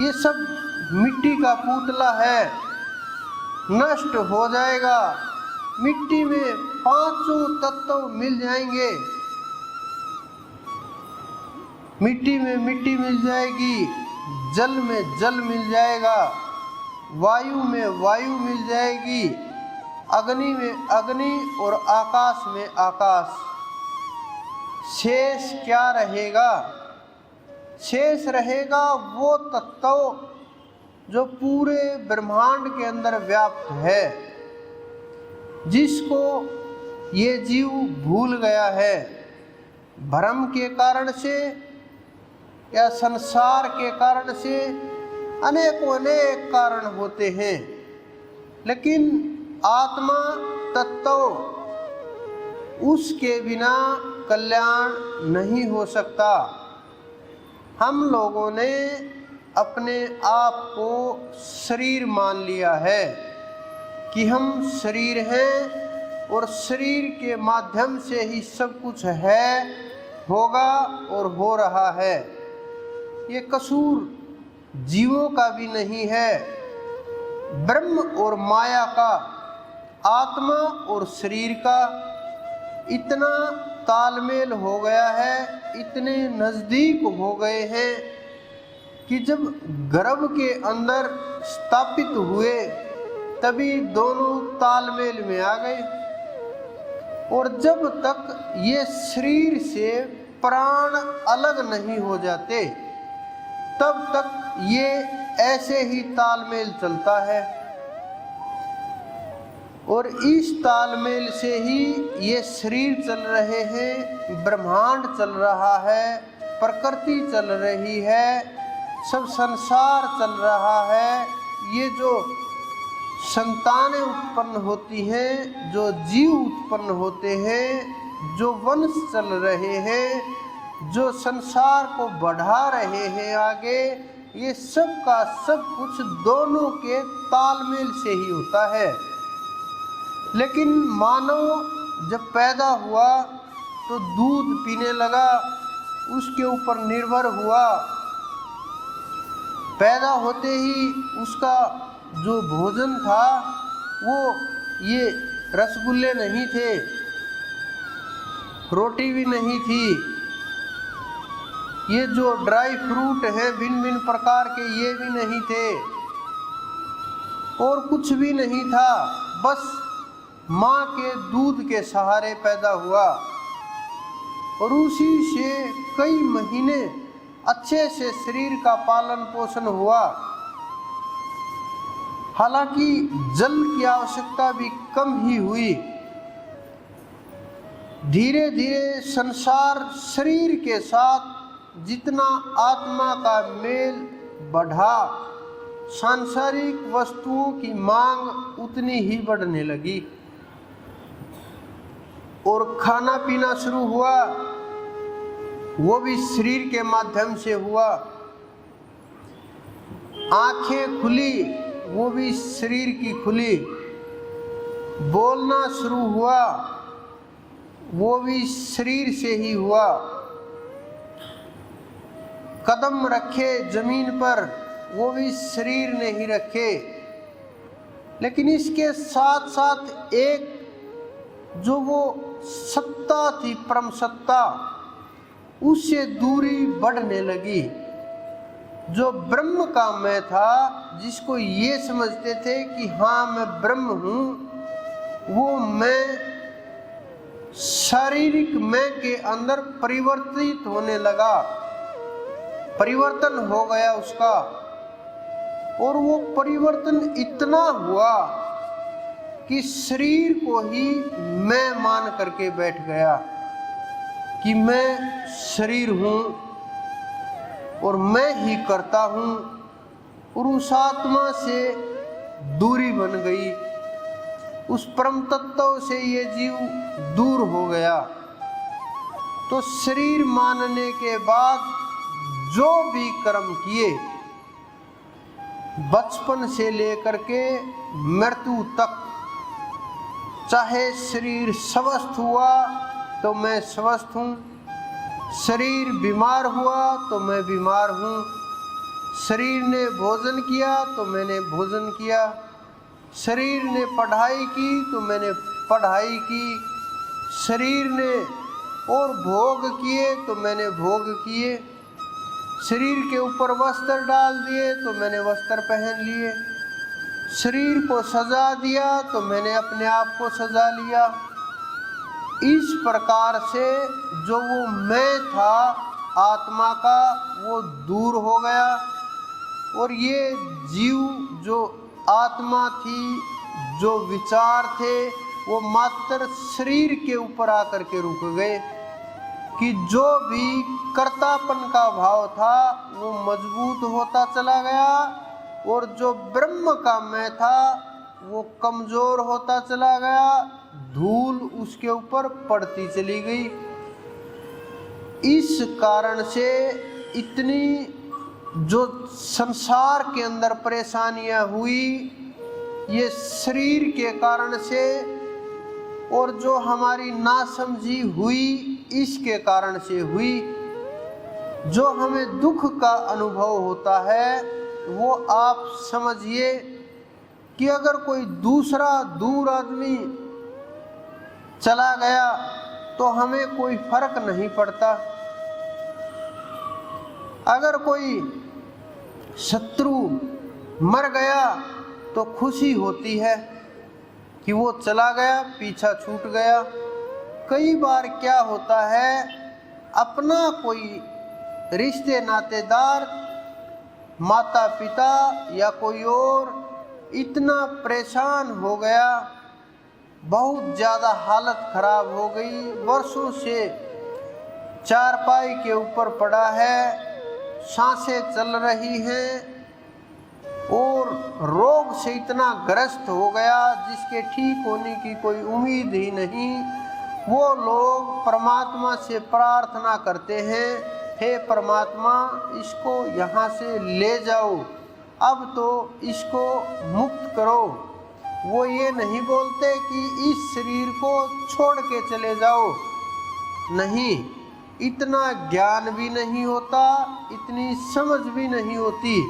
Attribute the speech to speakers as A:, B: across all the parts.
A: ये सब मिट्टी का पुतला है, नष्ट हो जाएगा। मिट्टी में पांचों तत्व मिल जाएंगे, मिट्टी में मिट्टी मिल जाएगी, जल में जल मिल जाएगा, वायु में वायु मिल जाएगी, अग्नि में अग्नि और आकाश में आकाश। शेष क्या रहेगा? शेष रहेगा वो तत्व जो पूरे ब्रह्मांड के अंदर व्याप्त है, जिसको ये जीव भूल गया है। भ्रम के कारण से या संसार के कारण से अनेकों अनेक कारण होते हैं, लेकिन आत्मा तत्व उसके बिना कल्याण नहीं हो सकता। हम लोगों ने अपने आप को शरीर मान लिया है कि हम शरीर हैं और शरीर के माध्यम से ही सब कुछ है, होगा और हो रहा है। ये कसूर जीवों का भी नहीं है, ब्रह्म और माया का, आत्मा और शरीर का इतना तालमेल हो गया है, इतने नज़दीक हो गए हैं कि जब गर्भ के अंदर स्थापित हुए तभी दोनों तालमेल में आ गए। और जब तक ये शरीर से प्राण अलग नहीं हो जाते तब तक ये ऐसे ही तालमेल चलता है। और इस तालमेल से ही ये शरीर चल रहे हैं, ब्रह्मांड चल रहा है, प्रकृति चल रही है, सब संसार चल रहा है। ये जो संतानें उत्पन्न होती हैं, जो जीव उत्पन्न होते हैं, जो वंश चल रहे हैं, जो संसार को बढ़ा रहे हैं आगे, ये सब का सब कुछ दोनों के तालमेल से ही होता है। लेकिन मानव जब पैदा हुआ तो दूध पीने लगा, उसके ऊपर निर्भर हुआ। पैदा होते ही उसका जो भोजन था वो ये रसगुल्ले नहीं थे, रोटी भी नहीं थी, ये जो ड्राई फ्रूट है भिन्न भिन्न प्रकार के ये भी नहीं थे, और कुछ भी नहीं था। बस माँ के दूध के सहारे पैदा हुआ और उसी से कई महीने अच्छे से शरीर का पालन पोषण हुआ। हालांकि जल की आवश्यकता भी कम ही हुई। धीरे धीरे संसार शरीर के साथ जितना आत्मा का मेल बढ़ा, सांसारिक वस्तुओं की मांग उतनी ही बढ़ने लगी और खाना पीना शुरू हुआ, वो भी शरीर के माध्यम से हुआ। आंखें खुली, वो भी शरीर की खुली। बोलना शुरू हुआ, वो भी शरीर से ही हुआ। कदम रखे जमीन पर, वो भी शरीर ने ही रखे। लेकिन इसके साथ साथ एक जो वो सत्ता थी, परम सत्ता, उससे दूरी बढ़ने लगी। जो ब्रह्म का मैं था, जिसको ये समझते थे कि हाँ मैं ब्रह्म हूँ, वो मैं शारीरिक मैं के अंदर परिवर्तित होने लगा, परिवर्तन हो गया उसका। और वो परिवर्तन इतना हुआ कि शरीर को ही मैं मान करके बैठ गया कि मैं शरीर हूँ और मैं ही करता हूँ। और उस आत्मा से दूरी बन गई, उस परम तत्व से ये जीव दूर हो गया। तो शरीर मानने के बाद जो भी कर्म किए, बचपन से लेकर के मृत्यु तक, चाहे शरीर स्वस्थ हुआ तो मैं स्वस्थ हूँ, शरीर बीमार हुआ तो मैं बीमार हूँ, शरीर ने भोजन किया तो मैंने भोजन किया, शरीर ने पढ़ाई की तो मैंने पढ़ाई की, शरीर ने और भोग किए तो मैंने भोग किए, शरीर के ऊपर वस्त्र डाल दिए तो मैंने वस्त्र पहन लिए, शरीर को सजा दिया तो मैंने अपने आप को सजा लिया। इस प्रकार से जो वो मैं था आत्मा का वो दूर हो गया, और ये जीव जो आत्मा थी, जो विचार थे, वो मात्र शरीर के ऊपर आकर के रुक गए कि जो भी कर्तापन का भाव था वो मजबूत होता चला गया, और जो ब्रह्म का मैं था वो कमजोर होता चला गया, धूल उसके ऊपर पड़ती चली गई। इस कारण से इतनी जो संसार के अंदर परेशानियां हुई, ये शरीर के कारण से, और जो हमारी नासमझी हुई इसके कारण से हुई। जो हमें दुख का अनुभव होता है वो आप समझिए कि अगर कोई दूसरा दूर आदमी चला गया तो हमें कोई फर्क नहीं पड़ता, अगर कोई शत्रु मर गया तो खुशी होती है कि वो चला गया, पीछा छूट गया। कई बार क्या होता है, अपना कोई रिश्ते नातेदार, माता पिता या कोई और इतना परेशान हो गया, बहुत ज़्यादा हालत खराब हो गई, वर्षों से चारपाई के ऊपर पड़ा है, सांसें चल रही हैं और रोग से इतना ग्रस्त हो गया जिसके ठीक होने की कोई उम्मीद ही नहीं। वो लोग परमात्मा से प्रार्थना करते हैं, हे परमात्मा इसको यहाँ से ले जाओ, अब तो इसको मुक्त करो। वो ये नहीं बोलते कि इस शरीर को छोड़ के चले जाओ, नहीं, इतना ज्ञान भी नहीं होता, इतनी समझ भी नहीं होती,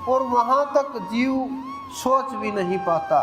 A: और वहाँ तक जीव सोच भी नहीं पाता।